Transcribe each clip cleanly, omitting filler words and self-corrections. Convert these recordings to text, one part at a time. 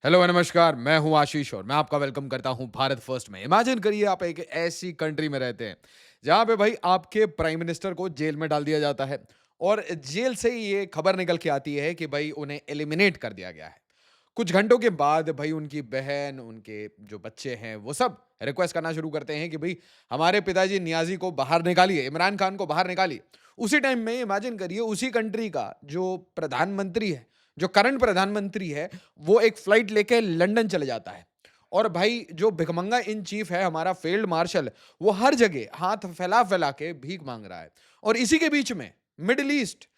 Hello नमस्कार, मैं हूँ आशीष और मैं आपका वेलकम करता हूँ भारत फर्स्ट में। इमेजिन करिए आप एक ऐसी कंट्री में रहते हैं, जहाँ पे भाई आपके प्राइम मिनिस्टर को जेल में डाल दिया जाता है और जेल से ही ये खबर निकल के आती है कि भाई उन्हें एलिमिनेट कर दिया गया है। कुछ घंटों के बाद भाई उनकी बहन, उनके जो बच्चे हैं, वो सब रिक्वेस्ट करना शुरू करते हैं कि भाई हमारे पिताजी नियाज़ी को बाहर निकालिए, इमरान खान को बाहर निकालिए। उसी टाइम में इमेजिन करिए उसी कंट्री का जो प्रधानमंत्री है, जो करंट प्रधानमंत्री है, वो एक फ्लाइट लेके लंदन चले जाता है। और भाई जो भिखमंगा इन चीफ है, हमारा फील्ड मार्शल, वो हर जगह हाथ फैला-फैला के भीख माँग रहा है। और इसी के बीच में मिडल ईस्ट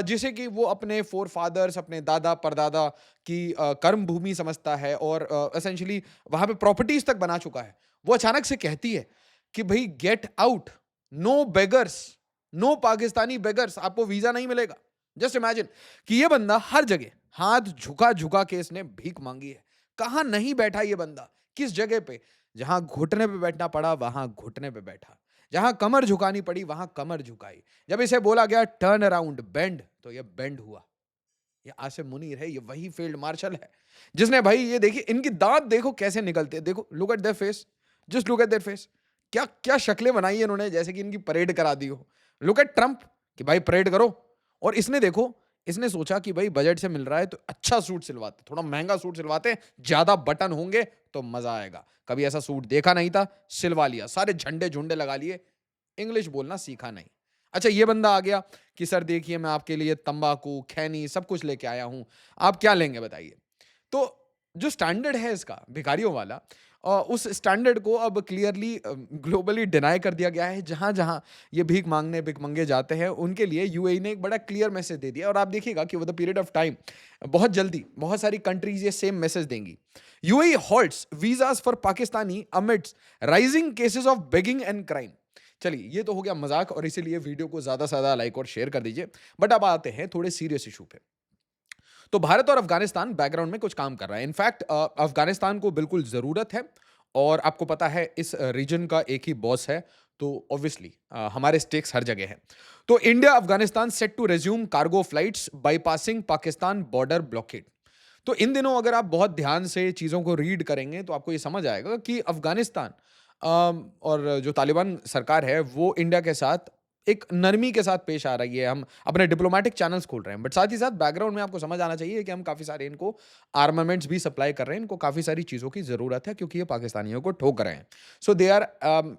जिसे कि वो अपने फ़ोरफ़ादर्स, अपने दादा-परदादा की कर्म भूमि समझता है और एसेंशियली वहाँ पे प्रॉपर्टीज़ तक बना चुका है। वो अचानक से कहती है कि भई get out, no beggars, no Pakistani beggars, आपको वीज़ा नहीं मिलेगा। जस्ट इमेजिन कि ये बंदा हर जगह हाथ झुका-झुका के इसने भीख माँगी है। कहाँ नहीं बैठा ये बंदा, किस जगह पे? जहाँ घुटने पे बैठना पड़ा, वहाँ घुटने पे बैठा। जहाँ कमर झुकानी पड़ी, वहाँ कमर झुकाई। जब इसे बोला गया टर्न अराउंड, बेंड, तो ये बेंड हुआ। ये आसिम मुनीर है, ये वही फील्ड मार्शल है, जिसने भाई ये देखिए इनकी दाँत देखो कैसे निकलते हैं, देखो look at their face, just look at their face. क्या-क्या शक्लें बनाई है इन्होंने जैसे कि इनकी परेड करा दी हो। लुक एट ट्रम्प कि भाई परेड करो और इसने देखो, इसने सोचा कि भाई बजट से मिल रहा है तो अच्छा सूट सिलवाते, थोड़ा महँगा सूट सिलवाते हैं, ज़्यादा बटन होंगे तो मज़ा आएगा। कभी ऐसा सूट देखा नहीं था, सिलवा लिया, सारे झंडे-झुंडे लगा लिए, इंग्लिश बोलना सीखा नहीं। अच्छा ये बंदा आ गया कि सर देखिए मैं आपके लिए तंबाकू, खैनी सब कुछ लेके आया हूँ। आप क्या लेंगे बताइए? तो जो स्टैंडर्ड है इसका भिखारियों वाला उस स्टैंडर्ड को अब क्लियरली ग्लोबली डिनाई कर दिया गया है। जहाँ-जहाँ ये भीख माँगने भिखमंगे जाते हैं उनके लिए यूएई ने एक बड़ा क्लियर मैसेज दे दिया और आप देखिएगा कि over the period of time बहुत जल्दी बहुत सारी कंट्रीज़ ये सेम मैसेज देंगी। UAE halts visas for Pakistani amidst rising cases of begging and crime. चलिए, ये तो हो गया मज़ाक और इसीलिए वीडियो को ज़्यादा से ज़्यादा लाइक और शेयर कर दीजिए। बट अब आते हैं थोड़े सीरियस इश्यू पे। तो भारत और अफ़गानिस्तान बैकग्राउंड में कुछ काम कर रहा है। इनफैक्ट अफ़गानिस्तान को बिल्कुल ज़रूरत है और आपको पता है इस रीजन का एक ही बॉस है, तो ऑब्वियसली हमारे स्टेक्स हर जगह हैं। तो India Afghanistan set to resume cargo flights bypassing Pakistan border blockade. तो इन दिनों अगर आप बहुत ध्यान से चीज़ों को रीड करेंगे तो आपको ये समझ आएगा कि अफ़गानिस्तान और जो तालिबान सरकार है वो इंडिया के साथ एक नरमी के साथ पेश आ रही है। हम अपने डिप्लोमैटिक चैनल्स खोल रहे हैं। बट साथ ही साथ बैकग्राउंड में आपको समझ आना चाहिए कि हम काफ़ी सारे इनको आर्मामेंट्स भी सप्लाई कर रहे हैं। इनको काफ़ी सारी चीज़ों की ज़रूरत है क्योंकि ये पाकिस्तानियों को ठोक रहे हैं। So they are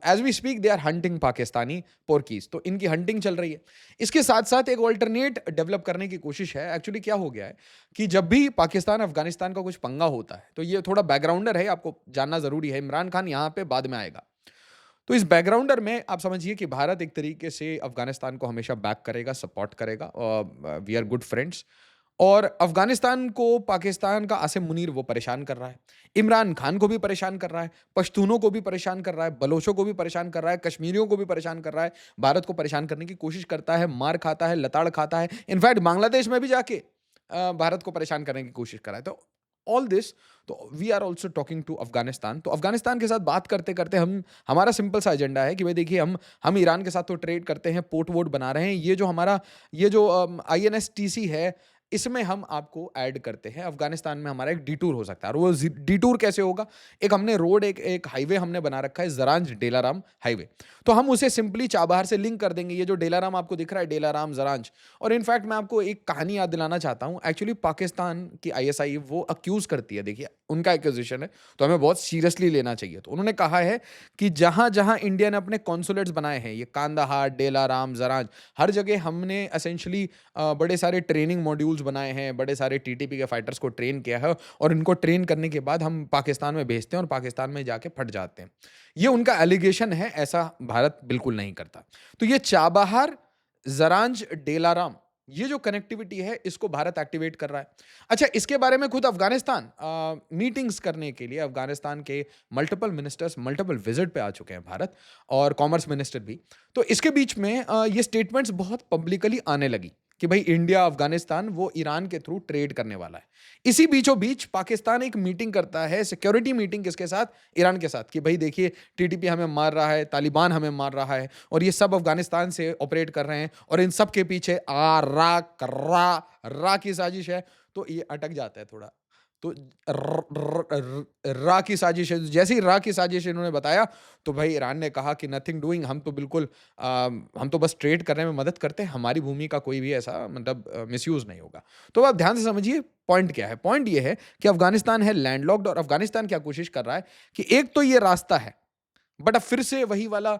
as we speak they are hunting Pakistani porkies. तो इनकी हंटिंग चल रही है। इसके साथ-साथ एक अल्टरनेट डेवलप करने की कोशिश है। एक्चुअली क्या हो गया है कि जब भी पाकिस्तान अफ़गानिस्तान का कुछ पंगा होता है, तो ये थोड़ा बैकग्राउंडर है, आपको जानना ज़रूरी है। इमरान खान यहाँ पे बाद में आएगा। तो इस बैकग्राउंडर में आप समझिए कि भारत एक तरीके से अफ़गानिस्तान को हमेशा बैक करेगा, सपोर्ट करेगा वी आर गुड फ्रेंड्स और अफ़गानिस्तान को पाकिस्तान का आसिम मुनीर वो परेशान कर रहा है। इमरान खान को भी परेशान कर रहा है, पश्तूनों को भी परेशान कर रहा है, बलोचों को भी परेशान कर रहा है, कश्मीरियों को भी परेशान कर रहा है। भारत को परेशान करने की कोशिश करता है, मार खाता है, लताड़ खाता है। इनफैक्ट बांग्लादेश में भी जाके भारत को परेशान करने की कोशिश कर रहा है। तो ऑल दिस तो we are also talking to Afghanistan. तो अफ़गानिस्तान के साथ बात करते-करते हम हमारा सिंपल सा एजेंडा है कि भाई देखिए हम ईरान के साथ तो ट्रेड करते हैं, पोर्ट वोर्ट बना रहे हैं। ये जो आईएनएसटीसी है, इसमें हम आपको ऐड करते हैं। अफ़गानिस्तान में हमारा एक डिटूर हो सकता है और वो डिटूर कैसे होगा? एक हमने रोड एक एक हाईवे हमने बना रखा है ज़रांज डेलाराम हाईवे। तो हम उसे सिंपली चाबहार से लिंक कर देंगे। ये जो डेलाराम आपको दिख रहा है, डेलाराम, ज़रांज और इनफैक्ट मैं आपको एक कहानी याद दिलाना चाहता हूँ। एक्चुअली पाकिस्तान की आईएसआई वो अक्यूज़ करती है, देखिए उनका एक्यूज़ेशन है, तो हमें बहुत सीरियसली लेना चाहिए। तो उन्होंने कहा है कि जहाँ-जहाँ इंडिया ने अपने कॉन्सुलेट्स बनाए हैं, ये कांदाहार, डेलाराम, ज़रांज, हर जगह हमने एसेंशियली बड़े सारे ट्रेनिंग मॉड्यूल्स बनाए हैं, बड़े सारे टीटीपी के फाइटर्स को ट्रेन किया है और इनको ट्रेन करने के बाद हम पाकिस्तान में भेजते हैं और पाकिस्तान में जाके फट जाते हैं। ये उनका एलिगेशन है, ऐसा भारत बिल्कुल नहीं करता। तो ये चाबहार, ज़रांज, डेलाराम ये जो कनेक्टिविटी है इसको भारत एक्टिवेट कर रहा है। अच्छा इसके बारे में खुद अफ़गानिस्तान मीटिंग्स करने के लिए अफ़गानिस्तान के मल्टीपल मिनिस्टर्स मल्टीपल विज़िट पे आ चुके हैं भारत और कॉमर्स मिनिस्टर भी। तो इसके बीच में ये स्टेटमेंट्स बहुत पब्लिकली आने लगी कि भाई इंडिया, अफ़गानिस्तान वो ईरान के थ्रू ट्रेड करने वाला है। इसी बीचों-बीच पाकिस्तान एक मीटिंग करता है, सिक्योरिटी मीटिंग किसके साथ? ईरान के साथ कि भाई देखिए टीटीपी हमें मार रहा है, तालिबान हमें मार रहा है और ये सब अफ़गानिस्तान से ऑपरेट कर रहे हैं और इन सब के पीछे रा, कर्रा, रा की साजिश है। तो ये अटक जाता है थोड़ा। तो रा की साजिश है, जैसे ही रा की साजिश इन्होंने बताया, तो भाई ईरान ने कहा कि नथिंग डूइंग, हम तो बिल्कुल हम तो बस ट्रेड करने में मदद करते हैं, हमारी भूमि का कोई भी ऐसा मतलब मिसयूज़ नहीं होगा। तो आप ध्यान से समझिए पॉइंट क्या है, पॉइंट ये है कि अफ़गानिस्तान है लैंडलॉक्ड, और अफ़गानिस्तान क्या कोशिश कर रहा है कि एक तो ये रास्ता है, बट अब फिर से वही वाला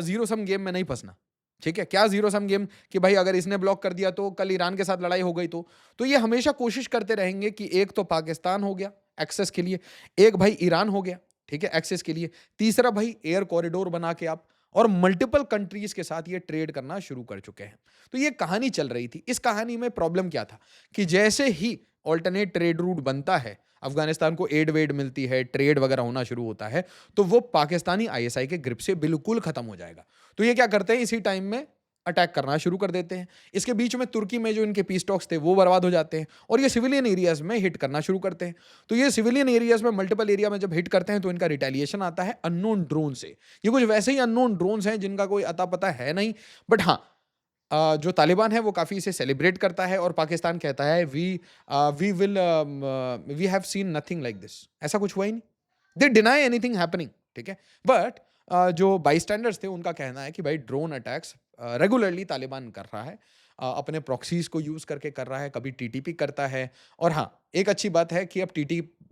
ज़ीरो सम गेम में नहीं फँसना। ठीक है? क्या ज़ीरो सम गेम कि भाई अगर इसने ब्लॉक कर दिया तो कल ईरान के साथ लड़ाई हो गई तो। तो ये हमेशा कोशिश करते रहेंगे कि एक तो पाकिस्तान हो गया एक्सेस के लिए, एक भाई ईरान हो गया, ठीक है? एक्सेस के लिए, तीसरा भाई एयर कॉरिडोर बना के आप और मल्टीपल कंट्रीज़ के साथ ये ट्रेड करना शुरू कर चुके हैं। तो ये कहानी चल रही थी। इस कहानी में प्रॉब्लम क्या था कि जैसे ही अल्टरनेट ट्रेड रूट बनता है, अफ़गानिस्तान को एड-वेड मिलती है, ट्रेड वगैरह होना शुरू होता है, तो वो पाकिस्तानी आईएसआई के ग्रिप से बिल्कुल खत्म हो जाएगा। तो ये क्या करते हैं, इसी टाइम में अटैक करना शुरू कर देते हैं। इसके बीच में तुर्की में जो इनके पीस टॉक्स थे वो बर्बाद हो जाते हैं और ये सिविलियन एरियाज़ में हिट करना शुरू करते हैं। तो ये सिविलियन एरियाज़ में मल्टीपल एरिया में जब हिट करते हैं तो इनका रिटेलिएशन आता है अननोन ड्रोन से। ये कुछ वैसे ही अननोन ड्रोन्स हैं जिनका कोई अता-पता है नहीं, बट हाँ, जो तालिबान है वो काफ़ी इसे सेलिब्रेट करता है और पाकिस्तान कहता है we have seen nothing like this, ऐसा कुछ हुआ ही नहीं। दे डिनाई एनीथिंग हैपनिंग, ठीक है? बट जो बाईस्टैंडर्स थे उनका कहना है कि भाई ड्रोन अटैक्स रेगुलरली तालिबान कर रहा है, अपने प्रॉक्सीज़ को यूज़ करके कर रहा है, कभी टीटीपी करता है। और हाँ, एक अच्छी बात है कि अब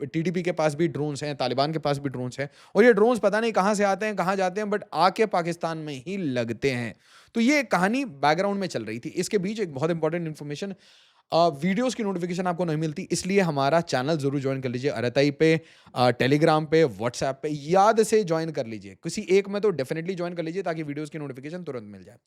टीटीपी के पास भी ड्रोन्स हैं, तालिबान के पास भी ड्रोन्स हैं और ये ड्रोन्स पता नहीं कहाँ से आते हैं, कहाँ जाते हैं, बट आके पाकिस्तान में ही लगते हैं। तो ये कहानी बैकग्राउंड में चल रही थी। इसके बीच एक बहुत इंपॉर्टेंट इन्फॉर्मेशन, वीडियोज़ की नोटिफ़िकेशन आपको नहीं मिलती, इसलिए हमारा चैनल ज़रूर जॉइन कर लीजिए। अरताई पे, टेलीग्राम पे, व्हाट्सऐप पे याद से जॉइन कर लीजिए। किसी एक में तो डेफ़िनिटली जॉइन कर लीजिए ताकि वीडियोज़ की नोटिफ़िकेशन तुरंत मिल जाए।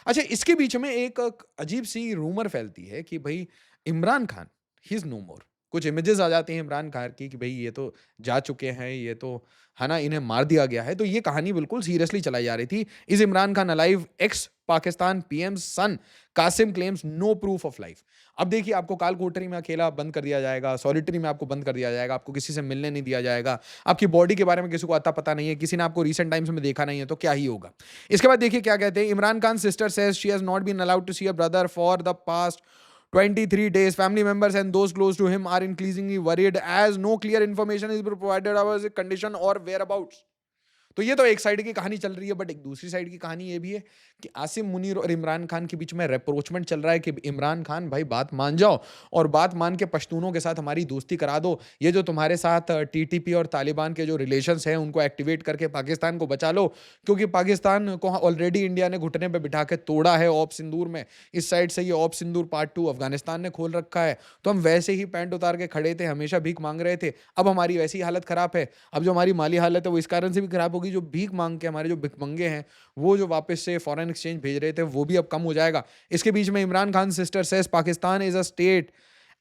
अच्छा, इसके बीच में एक अजीब-सी रूमर फैलती है कि भई Imran Khan, he is no more. कुछ इमेजेस आ जाती हैं इमरान खान की कि भई ये तो जा चुके हैं, ये तो है ना, इन्हें मार दिया गया है। तो ये कहानी बिल्कुल सीरियसली चलाई जा रही थी। Is Imran Khan alive? Ex Pakistan PM son Qasim claims no proof of life. अब देखिए, आपको काल कोठरी में अकेला बंद कर दिया जाएगा, सॉलिटरी में आपको बंद कर दिया जाएगा, आपको किसी से मिलने नहीं दिया जाएगा, आपकी बॉडी के बारे में किसी को अता पता नहीं है, किसी ने आपको रीसेंट टाइम्स में देखा नहीं है, तो क्या ही होगा। इसके बाद देखिए क्या कहते हैं, Imran Khan sister says she has not been allowed to see a brother for the past 23 days. Family members and those close to him are increasingly worried as no clear information is provided about his condition or whereabouts. तो ये तो एक side की कहानी चल रही है, but एक दूसरी साइड की कहानी ये भी है कि आसिम मुनीर और इमरान खान के बीच में रेप्रोचमेंट चल रहा है कि इमरान खान भाई बात मान जाओ और बात मान के पश्तूनों के साथ हमारी दोस्ती करा दो। ये जो तुम्हारे साथ टीटीपी और तालिबान के जो रिलेशंस हैं उनको एक्टिवेट करके पाकिस्तान को बचा लो, क्योंकि पाकिस्तान को ऑलरेडी इंडिया ने घुटने पे बिठा के तोड़ा है ऑप सिंदूर में। इस साइड से ये ऑप सिंदूर पार्ट 2 अफगानिस्तान ने खोल रखा है, तो हम वैसे ही पैंट उतार के खड़े थे, हमेशा भीख मांग रहे थे। अब हमारी वैसी हालत खराब है, अब जो हमारी माली हालत है वो इस कारण से भी खराब होगी, जो भीख मांग के हमारे जो भिखमंगे हैं वो जो वापस से फॉरेन एक्सचेंज भेज रहे थे वो भी अब कम हो जाएगा। इसके बीच में Imran Khan sister says Pakistan is a state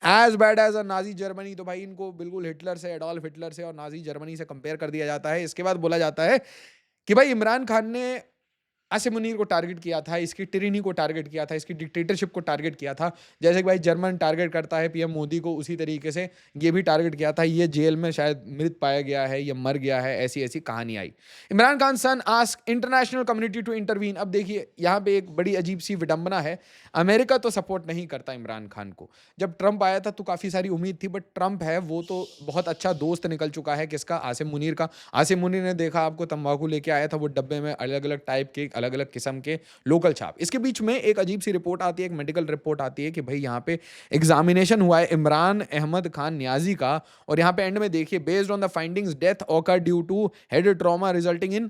as bad as a Nazi Germany. तो भाई इनको बिल्कुल हिटलर से, एडोल्फ हिटलर से और नाजी जर्मनी से कंपेयर कर दिया जाता है। इसके बाद बोला जाता है कि भाई इमरान खान ने आसिम मुनीर को टारगेट किया था, इसकी टिरनी को टारगेट किया था, इसकी डिक्टेटरशिप को टारगेट किया था। जैसे कि भाई जर्मन टारगेट करता है पीएम मोदी को, उसी तरीके से ये भी टारगेट किया था। ये जेल में शायद मृत पाया गया है, ये मर गया है, ऐसी ऐसी कहानी आई। Imran Khan son ask international community to intervene. अब देखिए यहाँ पे एक बड़ी अजीब सी विडंबना है। अमेरिका तो सपोर्ट नहीं करता इमरान खान को। जब ट्रंप आया था तो काफ़ी सारी उम्मीद थी, बट ट्रंप है वो तो बहुत अच्छा दोस्त निकल चुका है किसका, आसिम मुनीर का। आसिम मुनीर ने देखा आपको तंबाकू लेके आया था वो डब्बे में, अलग अलग टाइप के, अलग अलग किस्म के लोकल छाप। इसके बीच में एक अजीब सी रिपोर्ट आती है, एक मेडिकल रिपोर्ट आती है कि भाई यहाँ पे एग्जामिनेशन हुआ है इमरान अहमद खान न्याजी का, और यहाँ पे एंड में देखिए based on the findings death occur due to head trauma resulting in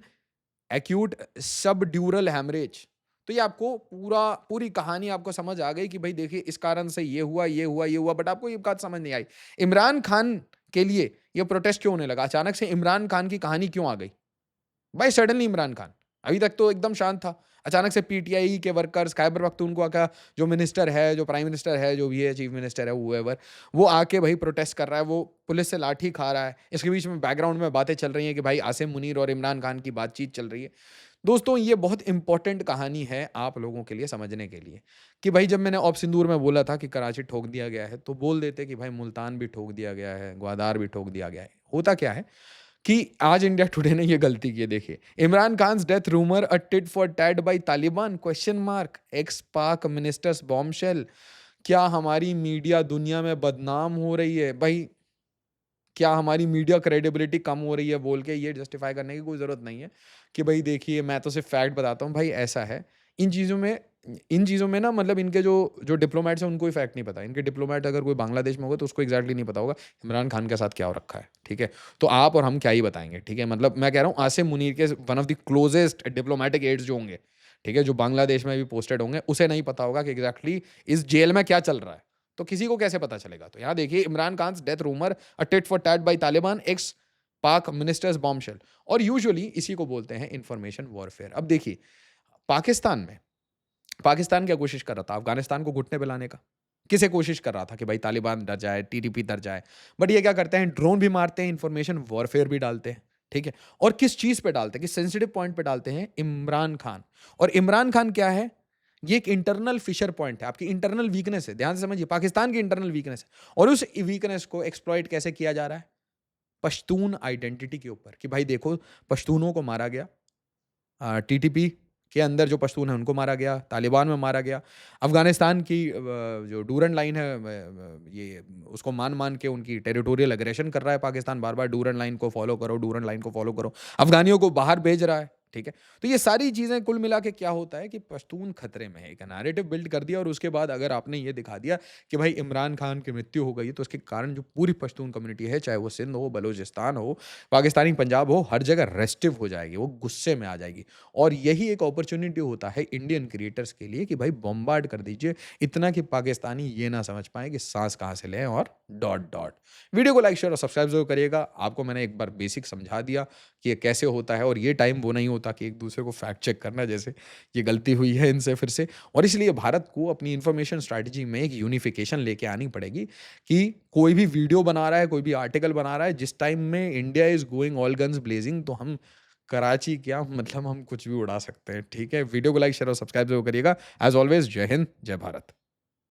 acute subdural haemorrhage. तो ये आपको पूरी कहानी आपको समझ आ गई कि भाई देखिए इस कारण से ये हुआ, ये हुआ, ये हुआ, बट आपको ये बात समझ नहीं आई इमरान खान के लिए ये प्रोटेस्ट क्यों होने लगा, अचानक से इमरान खान की कहानी क्यों आ गई। भाई सडनली इमरान खान, अभी तक तो एकदम शांत था, अचानक से पीटीआई के वर्कर्स, खैबर पख्तूनख्वा का जो मिनिस्टर है, जो प्राइम मिनिस्टर है, जो भी है, चीफ मिनिस्टर है, हुएवर, वो आके भाई प्रोटेस्ट कर रहा है, वो पुलिस से लाठी खा रहा है। इसके बीच में बैकग्राउंड में बातें चल रही हैं कि भाई आसिम मुनीर और इमरान खान की बातचीत चल रही है। दोस्तों ये बहुत इंपॉर्टेंट कहानी है आप लोगों के लिए समझने के लिए कि भाई जब मैंने ऑप सिंदूर में बोला था कि कराची ठोक दिया गया है, तो बोल देते कि भाई मुल्तान भी ठोक दिया गया है, ग्वादार भी ठोक दिया गया है। होता क्या है कि आज इंडिया टुडे ने ये गलती की है। देखिए, Imran Khan's death rumour a tit for tat by Taliban question mark, ex Pak ministers bombshell. क्या हमारी मीडिया दुनिया में बदनाम हो रही है भाई। क्या हमारी मीडिया क्रेडिबिलिटी कम हो रही है बोल के ये जस्टिफाई करने की कोई ज़रूरत नहीं है कि भाई देखिए मैं तो सिर्फ फैक्ट बताता हूँ। भाई ऐसा है, इन चीज़ों में ना मतलब इनके जो जो डिप्लोमेट्स हैं उनको ही फैक्ट नहीं पता। इनके डिप्लोमेट अगर कोई बांग्लादेश में होगा तो उसको एग्जैक्टली नहीं पता होगा इमरान खान के साथ क्या हो रखा है, ठीक है? तो आप और हम क्या ही बताएँगे, ठीक है? मतलब मैं कह रहा हूँ आसिम मुनीर के one of the closest diplomatic aides जो होंगे, ठीक है? जो बांग्लादेश में भी पोस्टेड होंगे, उसे नहीं पता होगा कि एग्जैक्टली इस जेल में क्या चल रहा है। तो किसी को कैसे पता चलेगा? तो यहाँ देखिए Imran Khan's death rumour a tit for tat by Taliban ex Pak ministers bombshell. और यूजुअली इसी को बोलते हैं इन्फॉर्मेशन वॉरफेयर। अब देखिए पाकिस्तान में पाकिस्तान क्या कोशिश कर रहा था? अफ़गानिस्तान को घुटने पे लाने का। किसे कोशिश कर रहा था कि भाई तालिबान डर जाए, टीटीपी डर जाए। बट ये क्या करते हैं, ड्रोन भी मारते हैं, इन्फॉर्मेशन वॉरफेयर भी डालते हैं, ठीक है? और किस चीज़ पे डालते हैं, किस सेंसिटिव पॉइंट पे डालते हैं? इमरान खान। और इमरान खान क्या है? ये एक इंटरनल फिशर पॉइंट है, आपकी इंटरनल वीकनेस है। ध्यान से समझिए, पाकिस्तान की इंटरनल वीकनेस है और उस वीकनेस को एक्सप्लॉइट कैसे किया जा रहा है? पश्तून आइडेंटिटी के ऊपर कि भाई देखो, पश्तूनों को मारा गया। टीटीपी के अंदर जो पश्तून हैं उनको मारा गया, तालिबान में मारा गया। अफ़गानिस्तान की जो डूरन लाइन है ये उसको मान-मान के उनकी टेरिटोरियल एग्रेशन कर रहा है पाकिस्तान, बार-बार डूरन लाइन को फ़ॉलो करो, डूरन लाइन को फ़ॉलो करो। अफ़गानियों को बाहर भेज रहा है, ठीक है? तो ये सारी चीज़ें कुल मिला के क्या होता है कि पश्तून खतरे में है। एक नैरेटिव बिल्ड कर दिया और उसके बाद अगर आपने ये दिखा दिया कि भाई इमरान खान की मृत्यु हो गई है, तो उसके कारण जो पूरी पश्तून कम्युनिटी है, चाहे वो सिंध हो, बलूचिस्तान हो, पाकिस्तानी पंजाब हो, हर जगह रेस्टिव हो जाएगी, वो गुस्से में आ जाएगी। और यही एक अपॉर्च्युनिटी होता है इंडियन क्रिएटर्स के लिए कि भाई बॉम्बार्ड कर दीजिए इतना कि पाकिस्तानी ये ना समझ पाए कि सांस कहाँ से लें और डॉट डॉट। वीडियो को लाइक शेयर और सब्सक्राइब जरूर करिएगा। आपको मैंने एक बार बेसिक समझा दिया कि ये कैसे होता है और ये टाइम वो नहीं होता कि एक दूसरे को फैक्ट चेक करना, जैसे ये गलती हुई है इनसे फिर से। और इसलिए भारत को अपनी इंफॉर्मेशन स्ट्रैटेजी में एक यूनिफिकेशन लेके आनी पड़ेगी कि कोई भी वीडियो बना रहा है, कोई भी आर्टिकल बना रहा है, जिस टाइम में India is going all guns blazing, तो हम कराची क्या मतलब हम कुछ भी उड़ा सकते हैं, ठीक है? वीडियो को लाइक शेयर और सब्सक्राइब जरूर करिएगा। एज ऑलवेज जय हिंद, जय भारत।